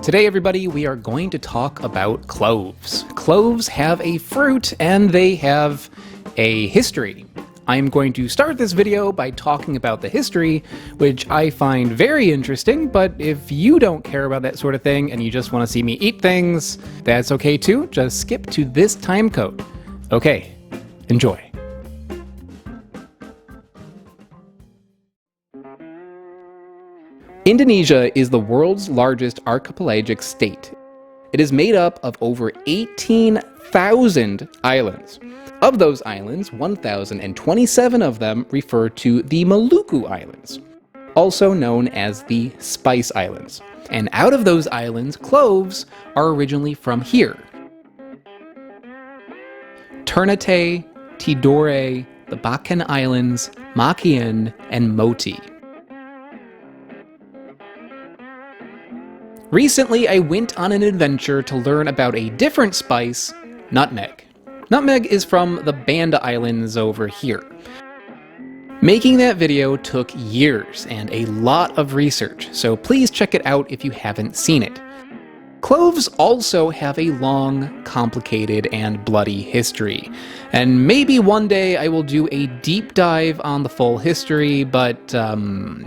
Today, everybody, we are going to talk about cloves. Cloves have a fruit and they have a history. I'm going to start this video by talking about the history, which I find very interesting, but if you don't care about that sort of thing and you just want to see me eat things, that's okay too. Just skip to this time code. Okay, enjoy. Indonesia is the world's largest archipelagic state. It is made up of over 18,000 islands. Of those islands, 1,027 of them refer to the Maluku Islands, also known as the Spice Islands. And out of those islands, cloves are originally from here. Ternate, Tidore, the Bacan Islands, Makian, and Moti. Recently, I went on an adventure to learn about a different spice, nutmeg. Nutmeg is from the Banda Islands over here. Making that video took years and a lot of research, so please check it out if you haven't seen it. Cloves also have a long, complicated, and bloody history, and maybe one day I will do a deep dive on the full history, but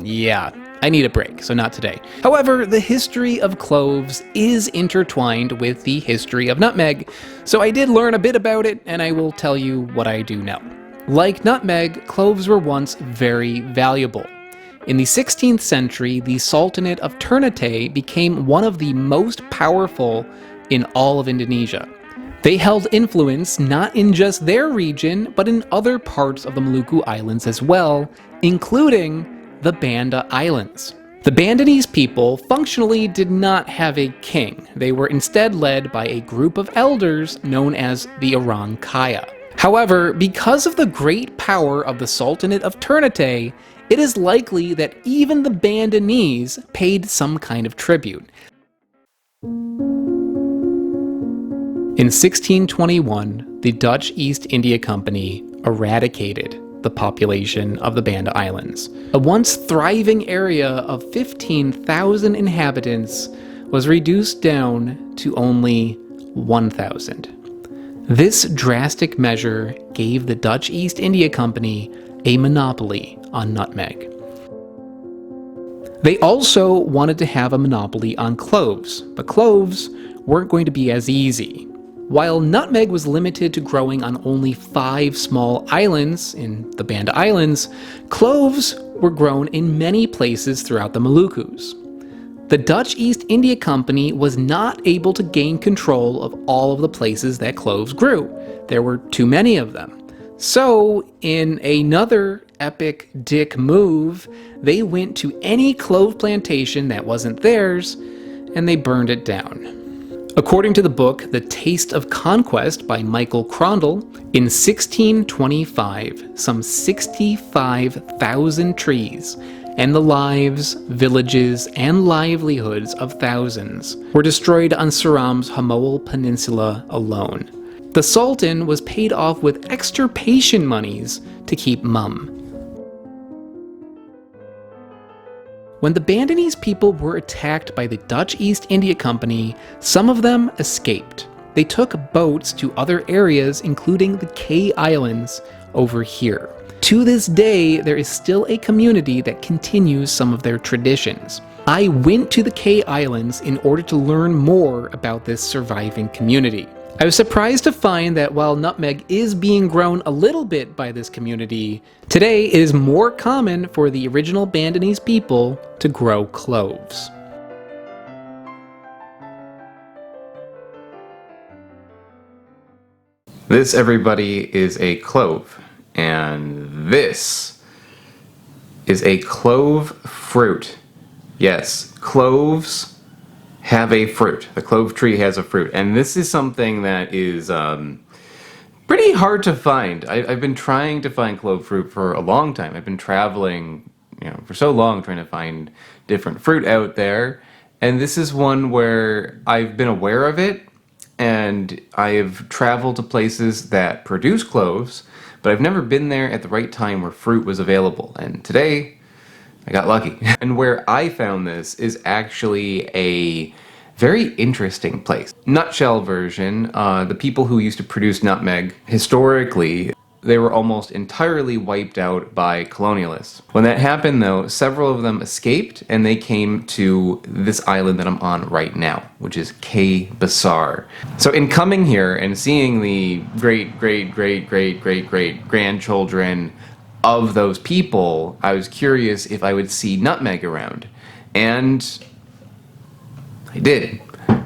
yeah. I need a break, so not today. However, the history of cloves is intertwined with the history of nutmeg, so I did learn a bit about it, and I will tell you what I do know. Like nutmeg, cloves were once very valuable. In the 16th century, the Sultanate of Ternate became one of the most powerful in all of Indonesia. They held influence not in just their region, but in other parts of the Maluku Islands as well, including the Banda Islands. The Bandanese people functionally did not have a king. They were instead led by a group of elders known as the Orang Kaya. However, because of the great power of the Sultanate of Ternate, it is likely that even the Bandanese paid some kind of tribute. In 1621, the Dutch East India Company eradicated the population of the Banda Islands. A once thriving area of 15,000 inhabitants was reduced down to only 1,000. This drastic measure gave the Dutch East India Company a monopoly on nutmeg. They also wanted to have a monopoly on cloves, but cloves weren't going to be as easy. While nutmeg was limited to growing on only 5 small islands in the Banda Islands, cloves were grown in many places throughout the Malukus. The Dutch East India Company was not able to gain control of all of the places that cloves grew. There were too many of them. So, in another epic dick move, they went to any clove plantation that wasn't theirs, and they burned it down. According to the book The Taste of Conquest by McCorkle, in 1625, some 65,000 trees and the lives, villages, and livelihoods of thousands were destroyed on Seram's Hamoel Peninsula alone. The Sultan was paid off with extirpation monies to keep mum. When the Bandanese people were attacked by the Dutch East India Company, some of them escaped. They took boats to other areas, including the K Islands over here. To this day, there is still a community that continues some of their traditions. I went to the K Islands in order to learn more about this surviving community. I was surprised to find that while nutmeg is being grown a little bit by this community, today it is more common for the original Bandanese people to grow cloves. This, everybody, is a clove, and this is a clove fruit. Yes, cloves have a fruit. The clove tree has a fruit, and this is something that is pretty hard to find. I've been trying to find clove fruit for a long time. I've been traveling, for so long trying to find different fruit out there, and this is one where I've been aware of it, and I've traveled to places that produce cloves, but I've never been there at the right time where fruit was available, and today I got lucky. And where I found this is actually a Very interesting place. Nutshell version, the people who used to produce nutmeg, historically, they were almost entirely wiped out by colonialists. When that happened though, several of them escaped and they came to this island that I'm on right now, which is Besar. So in coming here and seeing the great grandchildren of those people, I was curious if I would see nutmeg around. And I did,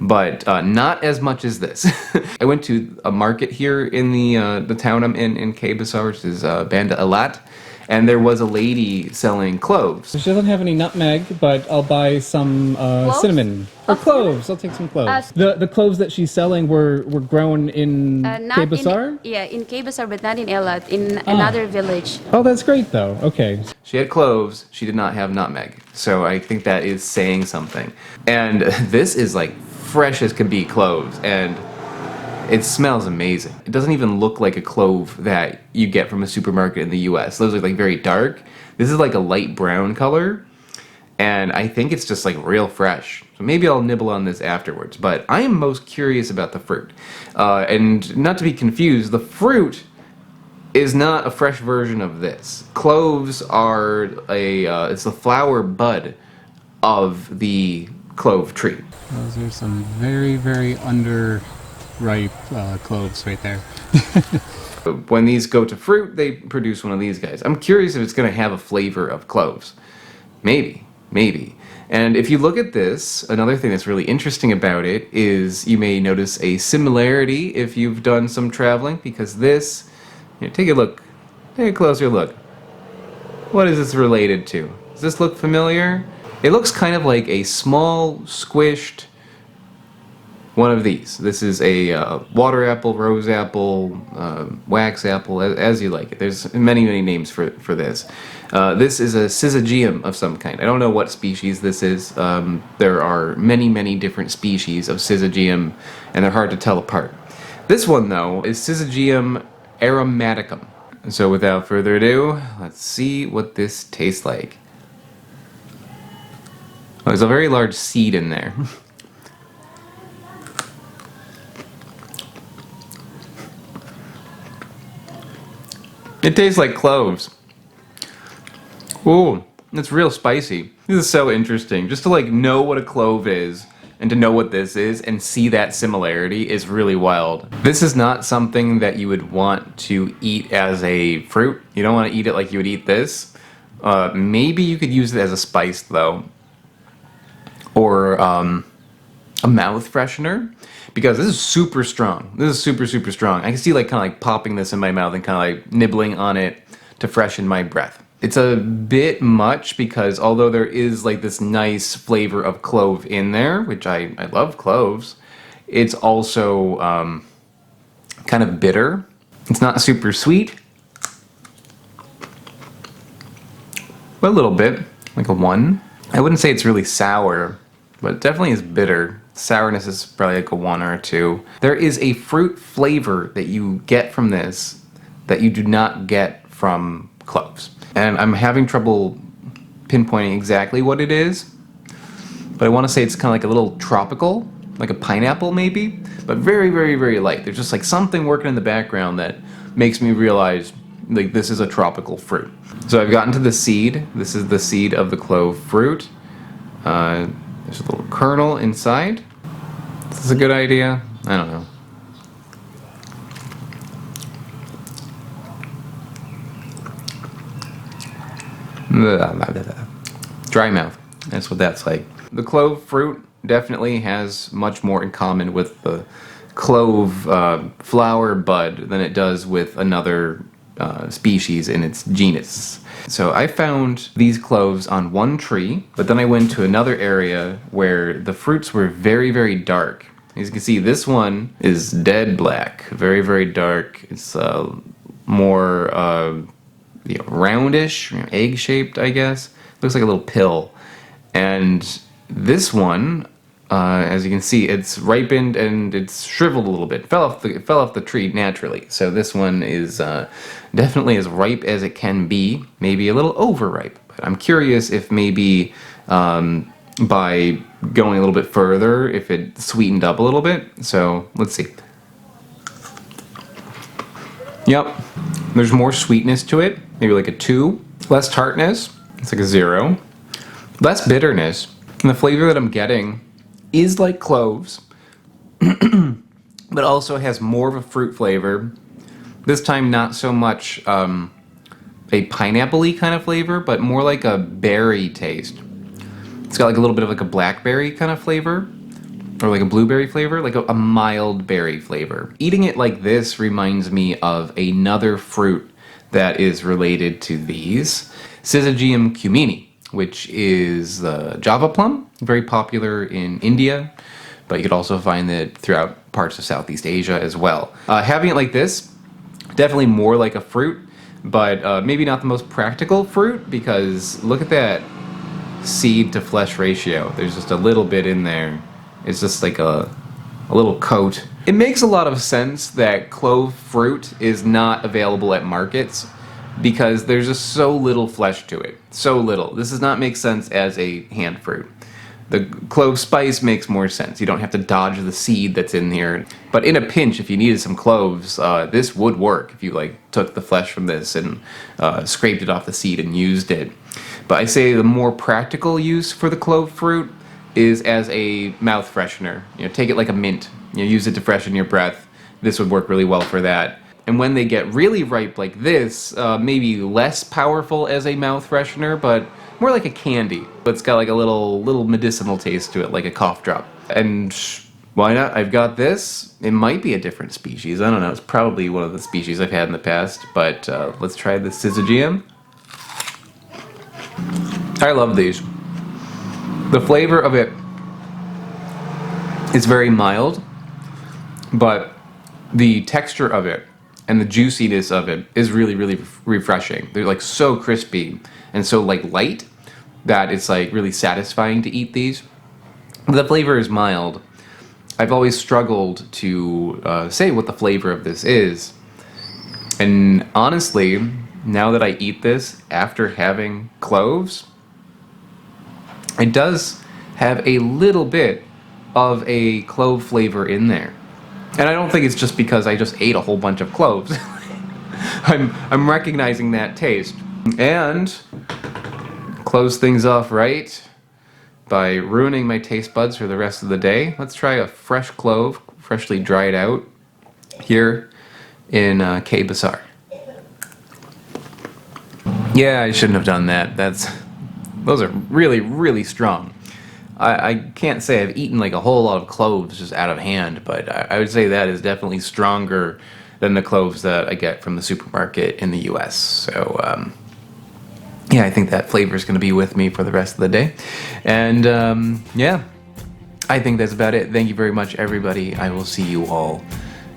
but not as much as this. I went to a market here in the town I'm in Besar, which is Banda Elat, and there was a lady selling cloves. She doesn't have any nutmeg, but I'll buy some cinnamon. Or cloves. I'll take some cloves. The cloves that she's selling were grown in Besar? In Besar, but not in Elat, in another village. Oh, that's great though. Okay. She had cloves, she did not have nutmeg. So I think that is saying something. And this is like fresh as can be cloves, and it smells amazing. It doesn't even look like a clove that you get from a supermarket in the US. Those are like very dark. This is like a light brown color, and I think it's just like real fresh. So maybe I'll nibble on this afterwards, but I am most curious about the fruit. And not to be confused, the fruit is not a fresh version of this. Cloves are it's the flower bud of the clove tree. Those are some very underripe cloves right there. When these go to fruit, they produce one of these guys. I'm curious if it's going to have a flavor of cloves. Maybe. And if you look at this, another thing that's really interesting about it is you may notice a similarity if you've done some traveling, because this, take a look, take a closer look. What is this related to? Does this look familiar? It looks kind of like a small, squished one of these. This is a water apple, rose apple, wax apple, as you like it. There's many names for this. This is a Syzagium of some kind. I don't know what species this is. There are many different species of Syzagium, and they're hard to tell apart. This one, though, is Syzagium aromaticum. So without further ado, let's see what this tastes like. Oh, there's a very large seed in there. It tastes like cloves. Ooh, it's real spicy. This is so interesting. Just to like know what a clove is and to know what this is and see that similarity is really wild. This is not something that you would want to eat as a fruit. You don't want to eat it like you would eat this. Maybe you could use it as a spice though. Or a mouth freshener, because this is super strong. This is super strong. I can see like kind of like popping this in my mouth and kind of like nibbling on it to freshen my breath. It's a bit much because although there is like this nice flavor of clove in there, which I love cloves, it's also kind of bitter. It's not super sweet, but a little bit, like a 1. I wouldn't say it's really sour, but it definitely is bitter. Sourness is probably like a 1 or a 2. There is a fruit flavor that you get from this that you do not get from cloves. And I'm having trouble pinpointing exactly what it is, but I want to say it's kind of like a little tropical, like a pineapple maybe, but very light. There's just like something working in the background that makes me realize like this is a tropical fruit. So I've gotten to the seed. This is the seed of the clove fruit. There's a little kernel inside. Is this a good idea? I don't know. Dry mouth. That's what that's like. The clove fruit definitely has much more in common with the clove flower bud than it does with another species in its genus. So I found these cloves on one tree, but then I went to another area where the fruits were very dark. As you can see, this one is dead black, very dark. It's more roundish, egg-shaped, I guess. Looks like a little pill. And this one, as you can see, it's ripened and it's shriveled a little bit. It fell off the tree naturally. So this one is definitely as ripe as it can be. Maybe a little overripe. But I'm curious if maybe by going a little bit further if it sweetened up a little bit. So let's see. Yep, there's more sweetness to it, maybe like a 2. Less tartness, it's like a 0. Less bitterness, and the flavor that I'm getting is like cloves, but also has more of a fruit flavor. This time not so much a pineapple-y kind of flavor, but more like a berry taste. It's got like a little bit of like a blackberry kind of flavor, or like a blueberry flavor, like a mild berry flavor. Eating it like this reminds me of another fruit that is related to these, Syzagium cumini, which is the Java plum, very popular in India, but you could also find it throughout parts of Southeast Asia as well. Having it like this, definitely more like a fruit, but maybe not the most practical fruit, because look at that seed to flesh ratio. There's just a little bit in there. It's just like a little coat. It makes a lot of sense that clove fruit is not available at markets because there's just so little flesh to it. So little. This does not make sense as a hand fruit. The clove spice makes more sense. You don't have to dodge the seed that's in here. But in a pinch, if you needed some cloves, this would work if you like took the flesh from this and scraped it off the seed and used it. But I say the more practical use for the clove fruit is as a mouth freshener. You know, take it like a mint. You know, use it to freshen your breath. This would work really well for that. And when they get really ripe like this, maybe less powerful as a mouth freshener, but more like a candy. It's got like a little medicinal taste to it, like a cough drop. And why not? I've got this. It might be a different species. I don't know. It's probably one of the species I've had in the past. But let's try the Syzagium. I love these. The flavor of it is very mild, but the texture of it and the juiciness of it is really, really refreshing. They're like so crispy and so like light that it's like really satisfying to eat these. The flavor is mild. I've always struggled to say what the flavor of this is. And honestly, now that I eat this after having cloves, it does have a little bit of a clove flavor in there. And I don't think it's just because I just ate a whole bunch of cloves. I'm recognizing that taste. And close things off right by ruining my taste buds for the rest of the day. Let's try a fresh clove, freshly dried out, here in Besar. Yeah, I shouldn't have done that. Those are really, really strong. I can't say I've eaten like a whole lot of cloves just out of hand, but I would say that is definitely stronger than the cloves that I get from the supermarket in the US. So, yeah, I think that flavor is going to be with me for the rest of the day. And, yeah, I think that's about it. Thank you very much, everybody. I will see you all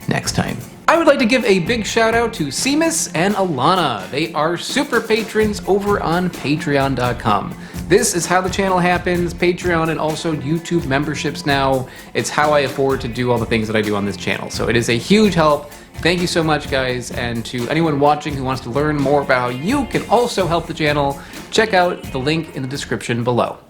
next time. I would like to give a big shout out to Seamus and Alana. They are super patrons over on patreon.com. This is how the channel happens, Patreon and also YouTube memberships now. It's how I afford to do all the things that I do on this channel. So it is a huge help. Thank you so much, guys. And to anyone watching who wants to learn more about how you can also help the channel, check out the link in the description below.